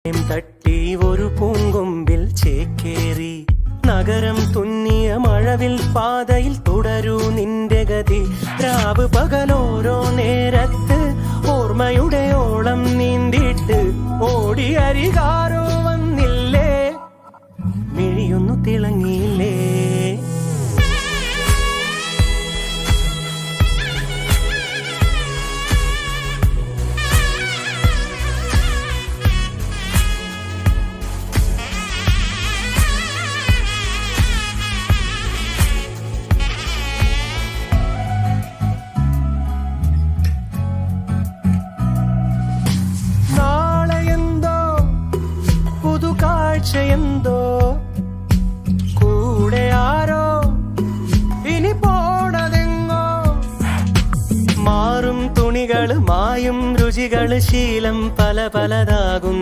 തട്ടി ഒരു പൂങ്കൊമ്പിൽ ചേക്കേറി നഗരം തുന്നിയ മഴവിൽ പാതയിൽ തുടരൂ നിന്റെ ഗതി. രാവ് പകലോരോ നേരത്ത് ഓർമ്മയുടെ ഓളം നീന്തിട്ട് ഓടിയരികാരോ വന്നില്ലേ, മിഴിയൊന്നു തിളങ്ങിയില്ലേ. എന്തോ കൂടെ ആരോ ഇനി പോണതെങ്ങോ. മാറും തുണികള് മായും രുചികള് ശീലം പല പലതാകും.